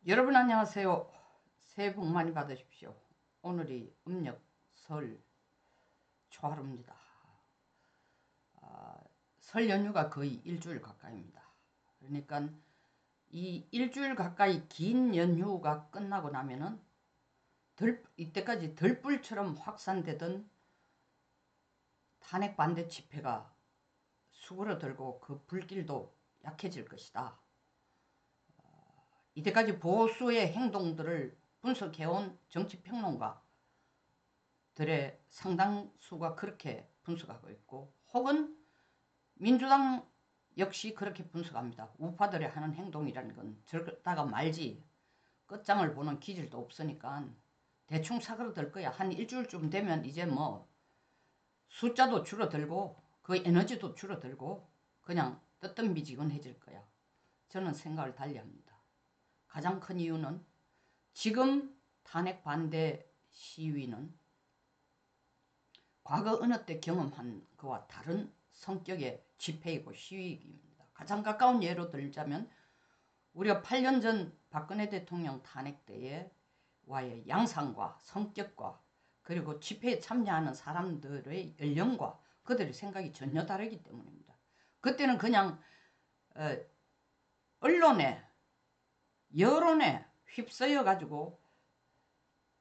여러분 안녕하세요. 새해 복 많이 받으십시오. 오늘이 음력 설 초하루입니다. 설 연휴가 거의 일주일 가까이입니다. 그러니까 이 일주일 가까이 긴 연휴가 끝나고 나면은 이때까지 들불처럼 확산되던 탄핵 반대 집회가 수그러들고 그 불길도 약해질 것이다. 이때까지 보수의 행동들을 분석해온 정치평론가들의 상당수가 그렇게 분석하고 있고, 혹은 민주당 역시 그렇게 분석합니다. 우파들이 하는 행동이라는 건 저러다가 말지 끝장을 보는 기질도 없으니까 대충 사그러들 거야. 한 일주일쯤 되면 이제 뭐 숫자도 줄어들고 그 에너지도 줄어들고 그냥 뜨뜻미지근해질 거야. 저는 생각을 달리합니다. 가장 큰 이유는 지금 탄핵 반대 시위는 과거 어느 때 경험한 것과 다른 성격의 집회이고 시위입니다. 가장 가까운 예로 들자면 우리가 8년 전 박근혜 대통령 탄핵 때와의 양상과 성격과 그리고 집회에 참여하는 사람들의 연령과 그들의 생각이 전혀 다르기 때문입니다. 그때는 그냥 언론에 여론에 휩싸여 가지고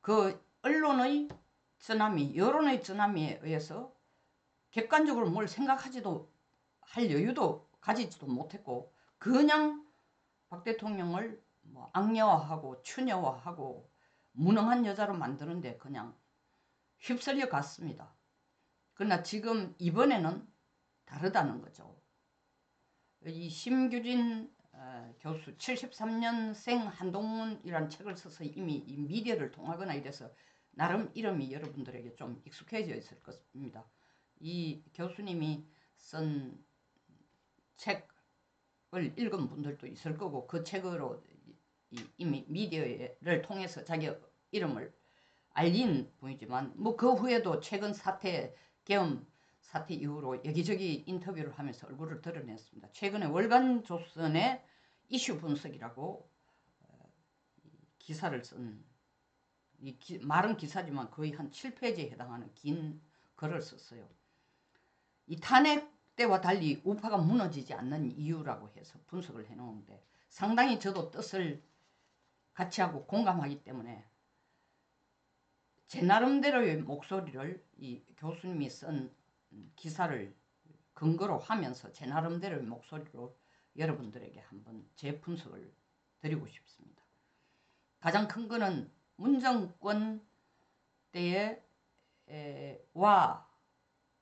그 언론의 쓰나미, 여론의 쓰나미에 의해서 객관적으로 뭘 생각하지도 할 여유도 가지지도 못했고, 그냥 박 대통령을 뭐 악녀화하고 추녀화하고 무능한 여자로 만드는데 그냥 휩쓸려 갔습니다. 그러나 지금 이번에는 다르다는 거죠. 이 심규진 교수 73년생 한동훈이라는 책을 써서 이미 이 미디어를 통하거나 이래서 나름 이름이 여러분들에게 좀 익숙해져 있을 것입니다. 이 교수님이 쓴 책을 읽은 분들도 있을 거고, 그 책으로 이미 미디어를 통해서 자기 이름을 알린 분이지만, 뭐 그 후에도 최근 사태 겸 사태 이후로 여기저기 인터뷰를 하면서 얼굴을 드러냈습니다. 최근에 월간조선의 이슈 분석이라고 기사를 쓴, 말은 기사지만 거의 한 7페이지에 해당하는 긴 글을 썼어요. 이 탄핵 때와 달리 우파가 무너지지 않는 이유라고 해서 분석을 해놓은데, 상당히 저도 뜻을 같이 하고 공감하기 때문에 제 나름대로의 목소리를 이 교수님이 쓴 기사를 근거로 하면서 제 나름대로의 목소리로 여러분들에게 한번 재분석을 드리고 싶습니다. 가장 큰 거는 문정권 때와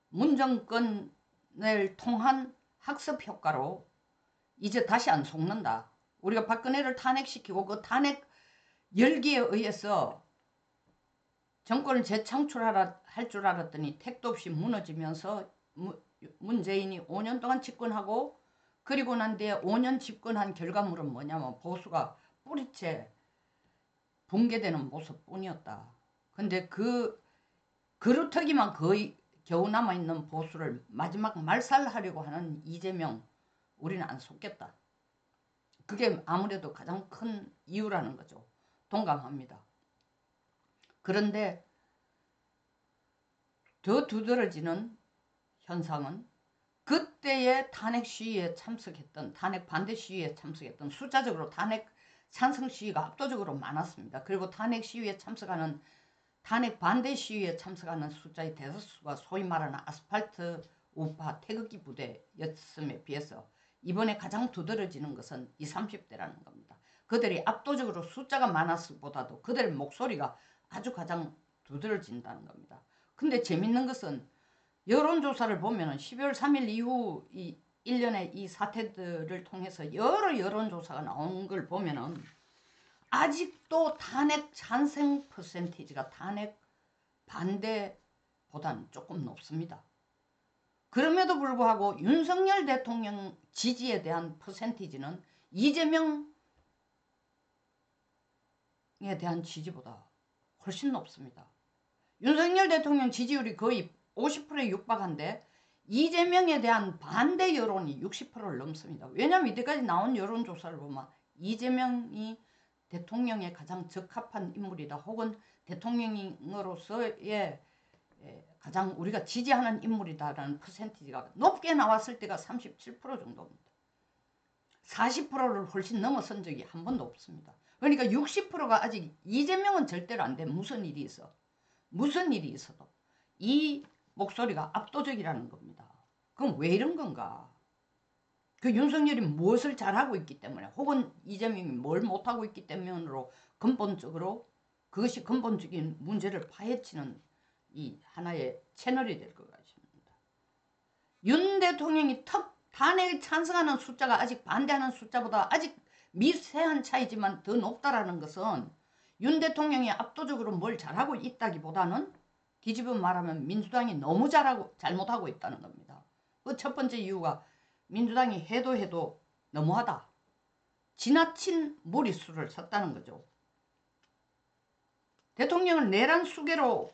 문정권을 통한 학습 효과로 이제 다시 안 속는다. 우리가 박근혜를 탄핵시키고 그 탄핵 열기에 의해서 정권을 재창출할 줄 알았더니 택도 없이 무너지면서 문재인이 5년 동안 집권하고, 그리고 난 뒤에 5년 집권한 결과물은 뭐냐면 보수가 뿌리째 붕괴되는 모습뿐이었다. 근데 그 그루터기만 거의 겨우 남아있는 보수를 마지막 말살하려고 하는 이재명, 우리는 안 속겠다. 그게 아무래도 가장 큰 이유라는 거죠. 동감합니다. 그런데 더 두드러지는 현상은 그때의 탄핵 시위에 참석했던, 탄핵 반대 시위에 참석했던, 숫자적으로 탄핵 찬성 시위가 압도적으로 많았습니다. 그리고 탄핵 시위에 참석하는, 탄핵 반대 시위에 참석하는 숫자의 대다수가 소위 말하는 아스팔트 우파 태극기 부대였음에 비해서 이번에 가장 두드러지는 것은 20, 30대라는 겁니다. 그들이 압도적으로 숫자가 많았을 보다도 그들의 목소리가 아주 가장 두드러진다는 겁니다. 근데 재밌는 것은 여론조사를 보면은 12월 3일 이후 이 1년의 이 사태들을 통해서 여러 여론조사가 나온 걸 보면은 아직도 탄핵 찬성 퍼센티지가 탄핵 반대보다는 조금 높습니다. 그럼에도 불구하고 윤석열 대통령 지지에 대한 퍼센티지는 이재명에 대한 지지보다 훨씬 높습니다. 윤석열 대통령 지지율이 거의 50%에 육박한데 이재명에 대한 반대 여론이 60%를 넘습니다. 왜냐하면 이때까지 나온 여론조사를 보면 이재명이 대통령에 가장 적합한 인물이다. 혹은 대통령으로서의 가장 우리가 지지하는 인물이다라는 퍼센티지가 높게 나왔을 때가 37% 정도입니다. 40%를 훨씬 넘어선 적이 한 번도 없습니다. 그러니까 60%가 아직 이재명은 절대로 안 돼. 무슨 일이 있어도 이 목소리가 압도적이라는 겁니다. 그럼 왜 이런 건가? 그 윤석열이 무엇을 잘하고 있기 때문에 혹은 이재명이 뭘 못하고 있기 때문으로 근본적으로 그것이 근본적인 문제를 파헤치는 이 하나의 채널이 될 것 같습니다. 윤 대통령이 탄핵에 찬성하는 숫자가 아직 반대하는 숫자보다 아직 미세한 차이지만 더 높다라는 것은 윤 대통령이 압도적으로 뭘 잘하고 있다기보다는 뒤집어 말하면 민주당이 너무 잘못하고 있다는 겁니다. 그 첫 번째 이유가 민주당이 해도 너무하다. 지나친 무리수를 썼다는 거죠. 대통령을 내란 수개로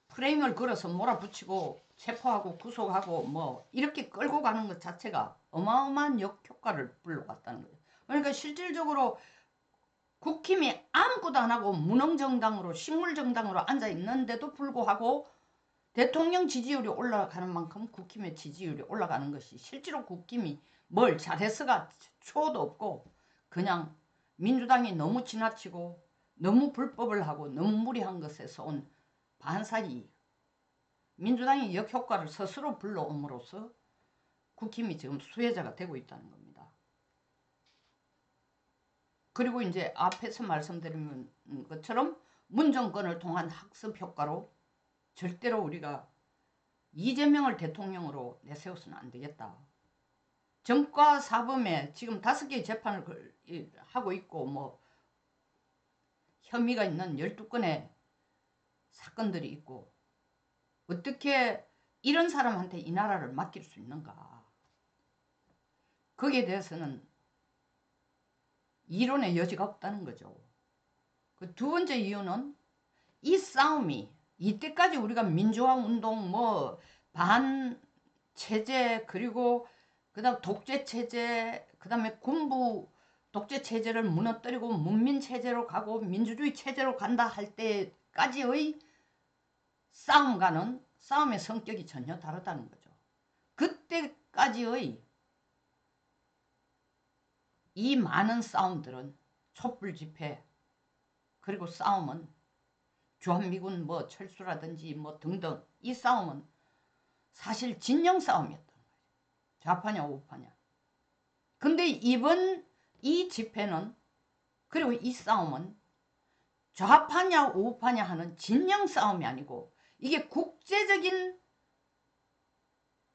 프레임을 걸어서 몰아붙이고 체포하고 구속하고 뭐 이렇게 끌고 가는 것 자체가 어마어마한 역효과를 불러왔다는 거죠. 그러니까 실질적으로 국힘이 아무것도 안 하고 무능정당으로 식물정당으로 앉아있는데도 불구하고 대통령 지지율이 올라가는 만큼 국힘의 지지율이 올라가는 것이 실제로 국힘이 뭘 잘해서가 초도 없고 그냥 민주당이 너무 지나치고 너무 불법을 하고 너무 무리한 것에서 온 반사이익. 민주당이 역효과를 스스로 불러옴으로써 국힘이 지금 수혜자가 되고 있다는 겁니다. 그리고 이제 앞에서 말씀드린 것처럼 문정권을 통한 학습 효과로 절대로 우리가 이재명을 대통령으로 내세워서는 안 되겠다. 정과 사범에 지금 5개의 재판을 하고 있고 뭐 혐의가 있는 12건의 사건들이 있고 어떻게 이런 사람한테 이 나라를 맡길 수 있는가. 거기에 대해서는 이론의 여지가 없다는 거죠. 그 두 번째 이유는 이 싸움이 이때까지 우리가 민주화 운동 뭐 반체제 그리고 그다음 독재체제 그다음에 군부 독재체제를 무너뜨리고 문민체제로 가고 민주주의 체제로 간다 할 때까지의 싸움과는 싸움의 성격이 전혀 다르다는 거죠. 그때까지의 이 많은 싸움들은 촛불 집회 그리고 싸움은 주한미군 뭐 철수라든지 뭐 등등 이 싸움은 사실 진영 싸움이었던 거예요. 좌파냐 우파냐. 근데 이번 이 집회는 그리고 이 싸움은 좌파냐 우파냐 하는 진영 싸움이 아니고 이게 국제적인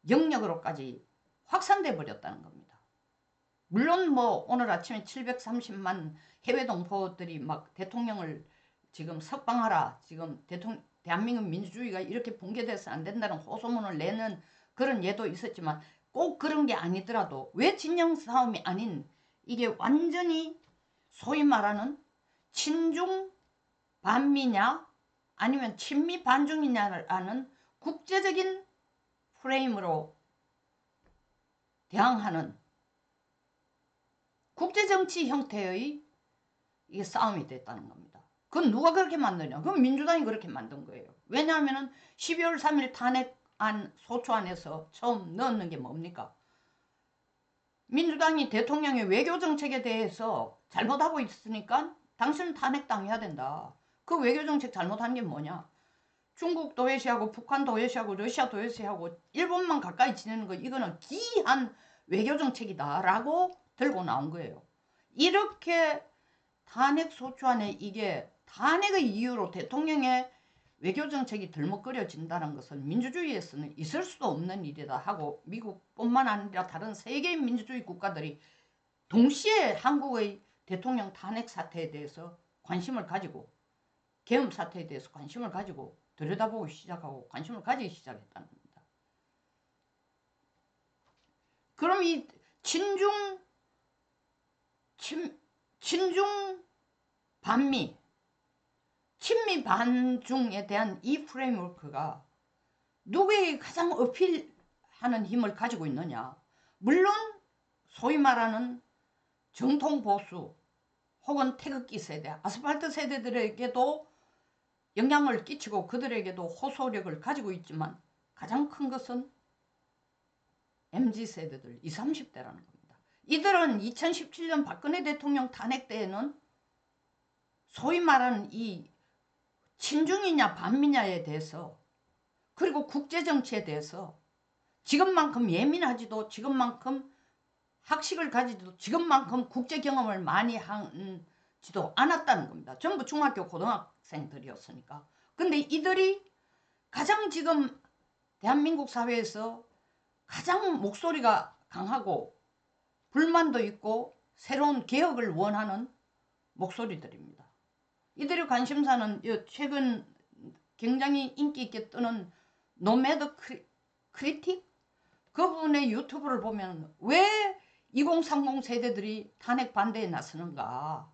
영역으로까지 확산돼 버렸다는 겁니다. 물론 뭐 오늘 아침에 730만 해외 동포들이 막 대통령을 지금 석방하라. 지금 대한민국 민주주의가 이렇게 붕괴돼서 안 된다는 호소문을 내는 그런 예도 있었지만 꼭 그런 게 아니더라도 왜 진영 싸움이 아닌 이게 완전히 소위 말하는 친중 반미냐 아니면 친미 반중이냐라는 국제적인 프레임으로 대항하는 국제정치 형태의 이게 싸움이 됐다는 겁니다. 그건 누가 그렇게 만드냐? 그건 민주당이 그렇게 만든 거예요. 왜냐하면 12월 3일 탄핵안 소추안에서 처음 넣는 게 뭡니까? 민주당이 대통령의 외교정책에 대해서 잘못하고 있으니까 당신은 탄핵당해야 된다. 그 외교정책 잘못한 게 뭐냐? 중국 도외시하고 북한 도외시하고 러시아 도외시하고 일본만 가까이 지내는 거 이거는 기이한 외교정책이다라고 들고 나온 거예요. 이렇게 탄핵 소추안에 이게 탄핵의 이유로 대통령의 외교정책이 들먹거려진다는 것은 민주주의에서는 있을 수도 없는 일이다 하고 미국뿐만 아니라 다른 세계의 민주주의 국가들이 동시에 한국의 대통령 탄핵 사태에 대해서 관심을 가지고 계엄 사태에 대해서 관심을 가지고 들여다보고 시작하고 관심을 가지기 시작했다는 겁니다. 그럼 이 친중 반미 친미 반중에 대한 이 프레임워크가 누구에게 가장 어필하는 힘을 가지고 있느냐. 물론 소위 말하는 정통 보수 혹은 태극기 세대, 아스팔트 세대들에게도 영향을 끼치고 그들에게도 호소력을 가지고 있지만 가장 큰 것은 MZ세대들 20, 30대라는 겁니다. 이들은 2017년 박근혜 대통령 탄핵 때에는 소위 말하는 이 친중이냐 반미냐에 대해서 그리고 국제정치에 대해서 지금만큼 예민하지도 지금만큼 학식을 가지도 지금만큼 국제 경험을 많이 하지도 않았다는 겁니다. 전부 중학교 고등학생들이었으니까. 근데 이들이 가장 지금 대한민국 사회에서 가장 목소리가 강하고 불만도 있고 새로운 개혁을 원하는 목소리들입니다. 이들의 관심사는 최근 굉장히 인기 있게 뜨는 노매드 크리틱? 그분의 유튜브를 보면 왜 2030 세대들이 탄핵 반대에 나서는가?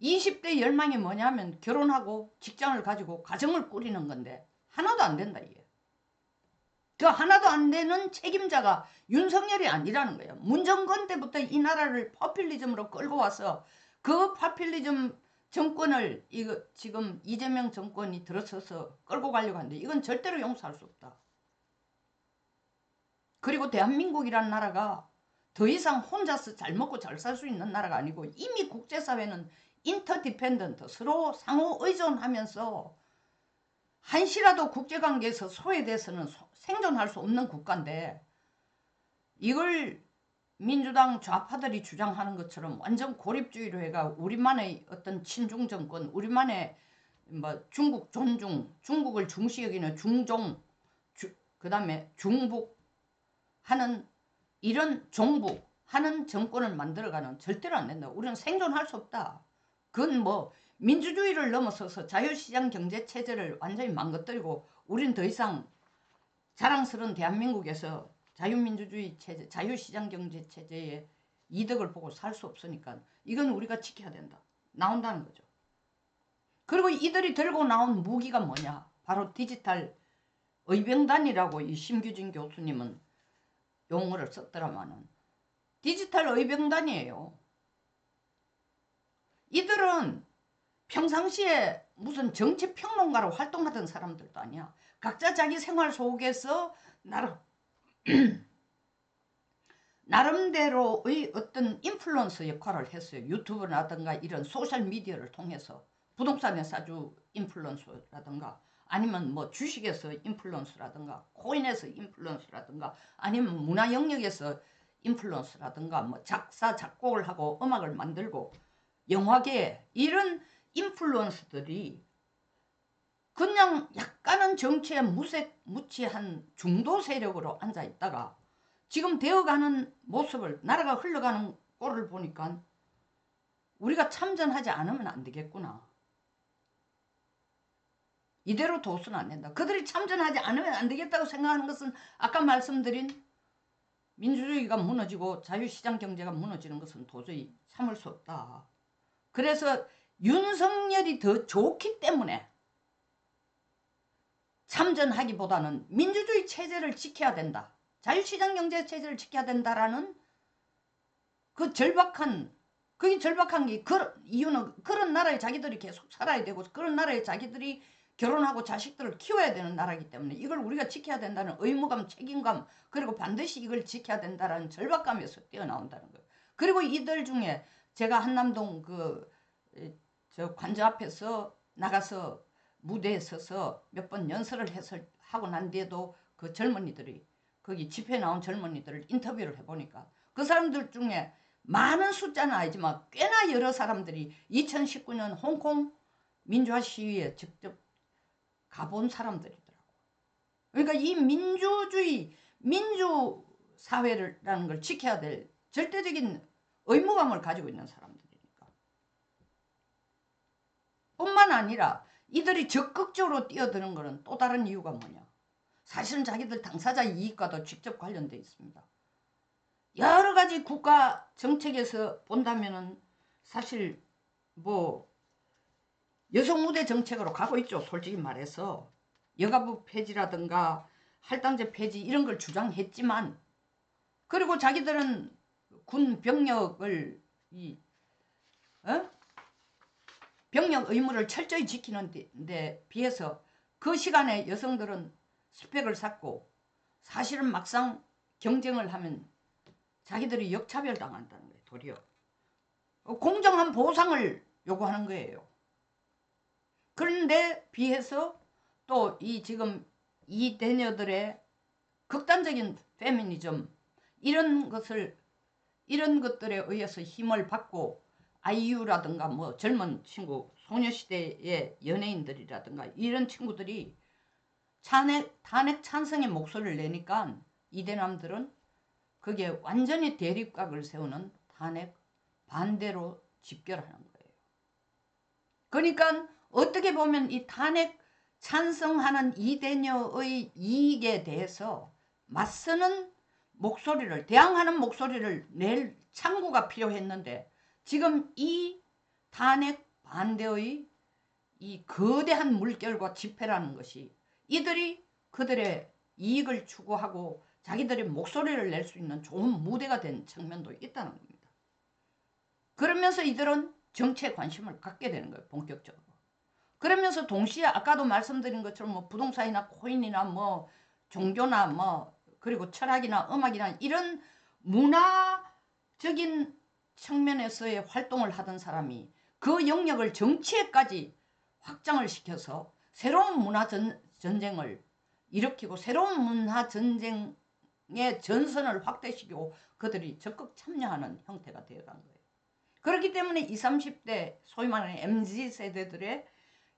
20대 열망이 뭐냐면 결혼하고 직장을 가지고 가정을 꾸리는 건데 하나도 안 된다 이게. 그 하나도 안 되는 책임자가 윤석열이 아니라는 거예요. 문정권 때부터 이 나라를 포퓰리즘으로 끌고 와서 그 포퓰리즘 정권을 이거 지금 이재명 정권이 들어서서 끌고 가려고 하는데 이건 절대로 용서할 수 없다. 그리고 대한민국이라는 나라가 더 이상 혼자서 잘 먹고 잘 살 수 있는 나라가 아니고 이미 국제사회는 인터디펜던트 서로 상호 의존하면서 한시라도 국제관계에서 소외돼서는 생존할 수 없는 국가인데 이걸 민주당 좌파들이 주장하는 것처럼 완전 고립주의로 해가 우리만의 어떤 친중 정권, 우리만의 뭐 중국 존중, 중국을 중시 여기는 중종, 그 다음에 중북 하는 이런 종북 하는 정권을 만들어가는 절대로 안 된다. 우리는 생존할 수 없다. 그건 뭐 민주주의를 넘어서서 자유시장 경제체제를 완전히 망가뜨리고 우린 더 이상 자랑스러운 대한민국에서 자유민주주의 체제, 자유시장 경제체제의 이득을 보고 살 수 없으니까 이건 우리가 지켜야 된다. 나온다는 거죠. 그리고 이들이 들고 나온 무기가 뭐냐? 바로 디지털 의병단이라고 이 심규진 교수님은 용어를 썼더라마는 디지털 의병단이에요. 이들은 평상시에 무슨 정치평론가로 활동하던 사람들도 아니야. 각자 자기 생활 속에서 나름대로의 어떤 인플루언서 역할을 했어요. 유튜브라든가 이런 소셜미디어를 통해서 부동산에 사주 인플루언서라든가 아니면 뭐 주식에서 인플루언서라든가 코인에서 인플루언서라든가 아니면 문화 영역에서 인플루언서라든가 뭐 작사 작곡을 하고 음악을 만들고 영화계 이런 인플루언서들이 그냥 약간은 정치에 무치한 중도 세력으로 앉아 있다가 지금 되어가는 모습을 나라가 흘러가는 꼴을 보니까 우리가 참전하지 않으면 안 되겠구나. 이대로 둬서는 안 된다. 그들이 참전하지 않으면 안 되겠다고 생각하는 것은 아까 말씀드린 민주주의가 무너지고 자유시장 경제가 무너지는 것은 도저히 참을 수 없다. 그래서 윤석열이 더 좋기 때문에 참전하기보다는 민주주의 체제를 지켜야 된다. 자유시장 경제 체제를 지켜야 된다라는 그 그게 절박한 게 이유는 그런 나라에 자기들이 계속 살아야 되고 그런 나라에 자기들이 결혼하고 자식들을 키워야 되는 나라이기 때문에 이걸 우리가 지켜야 된다는 의무감, 책임감 그리고 반드시 이걸 지켜야 된다는 절박감에서 뛰어나온다는 거예요. 그리고 이들 중에 제가 한남동 저 관저 앞에서 나가서 무대에 서서 몇 번 연설을 하고 난 뒤에도 그 젊은이들이 거기 집회에 나온 젊은이들을 인터뷰를 해보니까 그 사람들 중에 많은 숫자는 아니지만 꽤나 여러 사람들이 2019년 홍콩 민주화 시위에 직접 가본 사람들이더라고. 그러니까 이 민주주의, 민주사회라는 걸 지켜야 될 절대적인 의무감을 가지고 있는 사람들이니까. 뿐만 아니라 이들이 적극적으로 뛰어드는 것은 또 다른 이유가 뭐냐. 사실은 자기들 당사자 이익과도 직접 관련되어 있습니다. 여러 가지 국가 정책에서 본다면은 사실 뭐 여성 우대 정책으로 가고 있죠. 솔직히 말해서 여가부 폐지라든가 할당제 폐지 이런 걸 주장했지만 그리고 자기들은 군 병력을 어? 병력 의무를 철저히 지키는 데 비해서 그 시간에 여성들은 스펙을 쌓고 사실은 막상 경쟁을 하면 자기들이 역차별 당한다는 거예요. 도리어. 공정한 보상을 요구하는 거예요. 그런데 비해서 또 이 지금 이 대녀들의 극단적인 페미니즘 이런 것들에 의해서 힘을 받고 아이유라든가 뭐 젊은 친구 소녀시대의 연예인들이라든가 이런 친구들이 탄핵 찬성의 목소리를 내니까 이대남들은 그게 완전히 대립각을 세우는 탄핵 반대로 집결하는 거예요. 그러니까 어떻게 보면 이 탄핵 찬성하는 이대녀의 이익에 대해서 맞서는 목소리를, 대항하는 목소리를 낼 창구가 필요했는데 지금 이 탄핵 반대의 이 거대한 물결과 집회라는 것이 이들이 그들의 이익을 추구하고 자기들의 목소리를 낼 수 있는 좋은 무대가 된 측면도 있다는 겁니다. 그러면서 이들은 정치에 관심을 갖게 되는 거예요. 본격적으로. 그러면서 동시에 아까도 말씀드린 것처럼 뭐 부동산이나 코인이나 뭐 종교나 뭐 그리고 철학이나 음악이나 이런 문화적인 측면에서의 활동을 하던 사람이 그 영역을 정치에까지 확장을 시켜서 새로운 문화 전쟁을 일으키고 새로운 문화 전쟁의 전선을 확대시키고 그들이 적극 참여하는 형태가 되어간 거예요. 그렇기 때문에 20, 30대 소위 말하는 MZ세대들의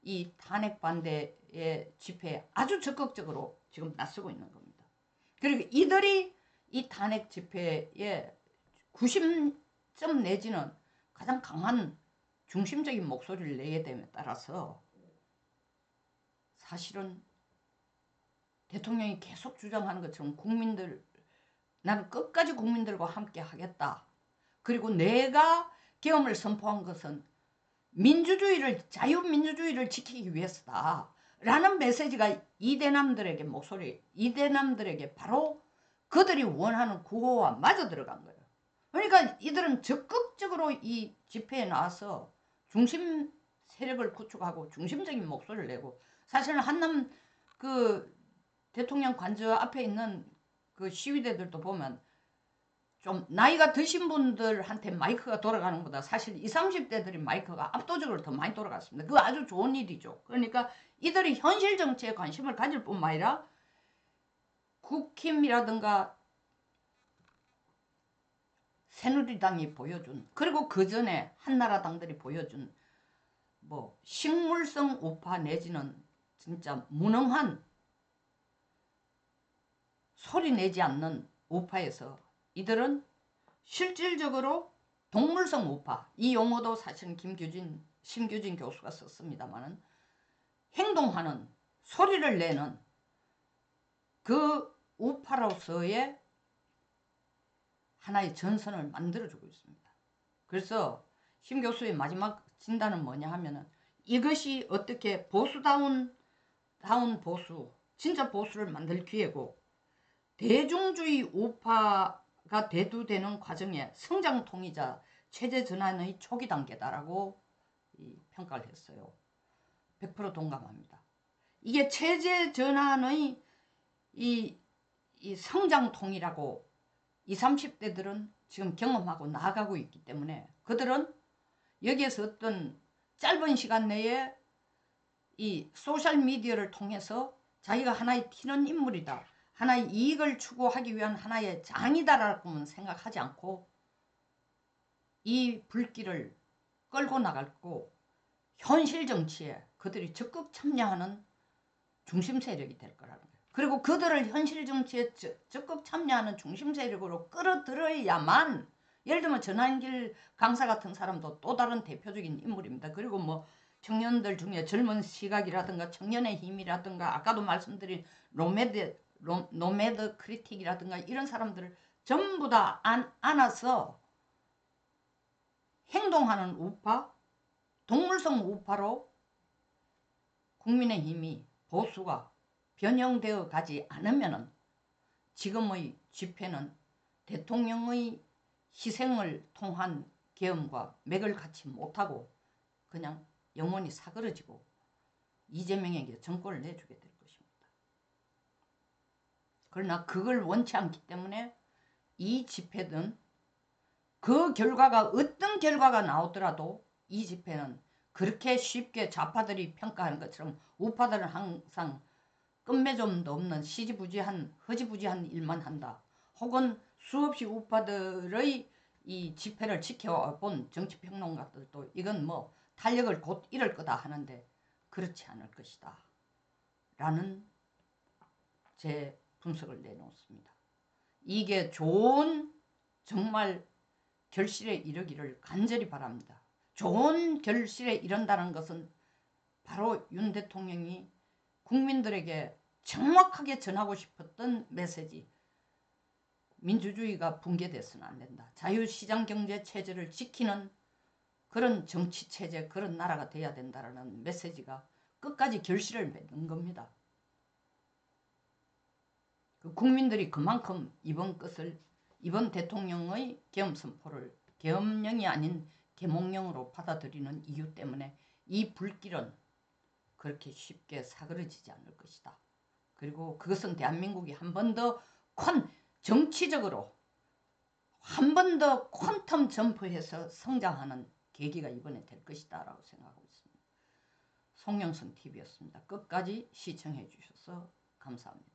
이 탄핵 반대의 집회에 아주 적극적으로 지금 나서고 있는 겁니다. 그리고 이들이 이 탄핵 집회에 90점 내지는 가장 강한 중심적인 목소리를 내게 됨에 따라서 사실은 대통령이 계속 주장하는 것처럼 나는 끝까지 국민들과 함께 하겠다. 그리고 내가 계엄을 선포한 것은 자유민주주의를 지키기 위해서다. 라는 메시지가 이대남들에게 바로 그들이 원하는 구호와 맞아 들어간 거예요. 그러니까 이들은 적극적으로 이 집회에 나와서 중심 세력을 구축하고 중심적인 목소리를 내고 사실은 한남 그 대통령 관저 앞에 있는 그 시위대들도 보면 좀 나이가 드신 분들한테 마이크가 돌아가는 것보다 사실 20, 30대들이 마이크가 압도적으로 더 많이 돌아갔습니다. 그거 아주 좋은 일이죠. 그러니까 이들이 현실 정치에 관심을 가질 뿐만 아니라 국힘이라든가 새누리당이 보여준 그리고 그 전에 한나라당들이 보여준 뭐 식물성 우파 내지는 진짜 무능한 소리 내지 않는 우파에서 이들은 실질적으로 동물성 우파, 이 용어도 사실은 심규진 교수가 썼습니다만 행동하는 소리를 내는 그 우파로서의 하나의 전선을 만들어주고 있습니다. 그래서 심 교수의 마지막 진단은 뭐냐 하면은 이것이 어떻게 보수, 진짜 보수를 만들 기회고 대중주의 우파가 대두되는 과정의 성장통이자 체제 전환의 초기 단계다라고 평가를 했어요. 100% 동감합니다. 이게 체제 전환의 이 성장통이라고 20, 30대들은 지금 경험하고 나아가고 있기 때문에 그들은 여기에서 어떤 짧은 시간 내에 이 소셜미디어를 통해서 자기가 하나의 튀는 인물이다. 하나의 이익을 추구하기 위한 하나의 장이다라고는 생각하지 않고 이 불길을 끌고 나갔고 현실 정치에 그들이 적극 참여하는 중심 세력이 될 거라는 거예요. 그리고 그들을 현실 정치에 적극 참여하는 중심 세력으로 끌어들여야만 예를 들면 전한길 강사 같은 사람도 또 다른 대표적인 인물입니다. 그리고 뭐 청년들 중에 젊은 시각이라든가 청년의 힘이라든가 아까도 말씀드린 노매드 크리틱이라든가 이런 사람들을 전부 다 안아서 행동하는 우파, 동물성 우파로 국민의힘이 보수가 변형되어 가지 않으면 지금의 집회는 대통령의 희생을 통한 계엄과 맥을 같이 못하고 그냥 영원히 사그러지고 이재명에게 정권을 내주게 될 것입니다. 그러나 그걸 원치 않기 때문에 이 집회든 그 결과가 어떤 결과가 나오더라도 이 집회는 그렇게 쉽게 좌파들이 평가하는 것처럼 우파들은 항상 끝맺음도 없는 허지부지한 일만 한다. 혹은 수없이 우파들의 이 집회를 지켜본 정치평론가들도 이건 뭐 탄력을 곧 잃을 거다 하는데 그렇지 않을 것이다. 라는 제 분석을 내놓습니다. 이게 좋은 정말 결실에 이르기를 간절히 바랍니다. 좋은 결실에 이른다는 것은 바로 윤 대통령이 국민들에게 정확하게 전하고 싶었던 메시지. 민주주의가 붕괴돼서는 안 된다. 자유시장경제 체제를 지키는 그런 정치체제, 그런 나라가 돼야 된다는 메시지가 끝까지 결실을 맺는 겁니다. 국민들이 그만큼 이번 대통령의 계엄 선포를 계엄령이 아닌 계몽령으로 받아들이는 이유 때문에 이 불길은 그렇게 쉽게 사그러지지 않을 것이다. 그리고 그것은 대한민국이 한 번 더 정치적으로 한 번 더 퀀텀 점프해서 성장하는 계기가 이번에 될 것이다 라고 생각하고 있습니다. 송영선TV였습니다. 끝까지 시청해 주셔서 감사합니다.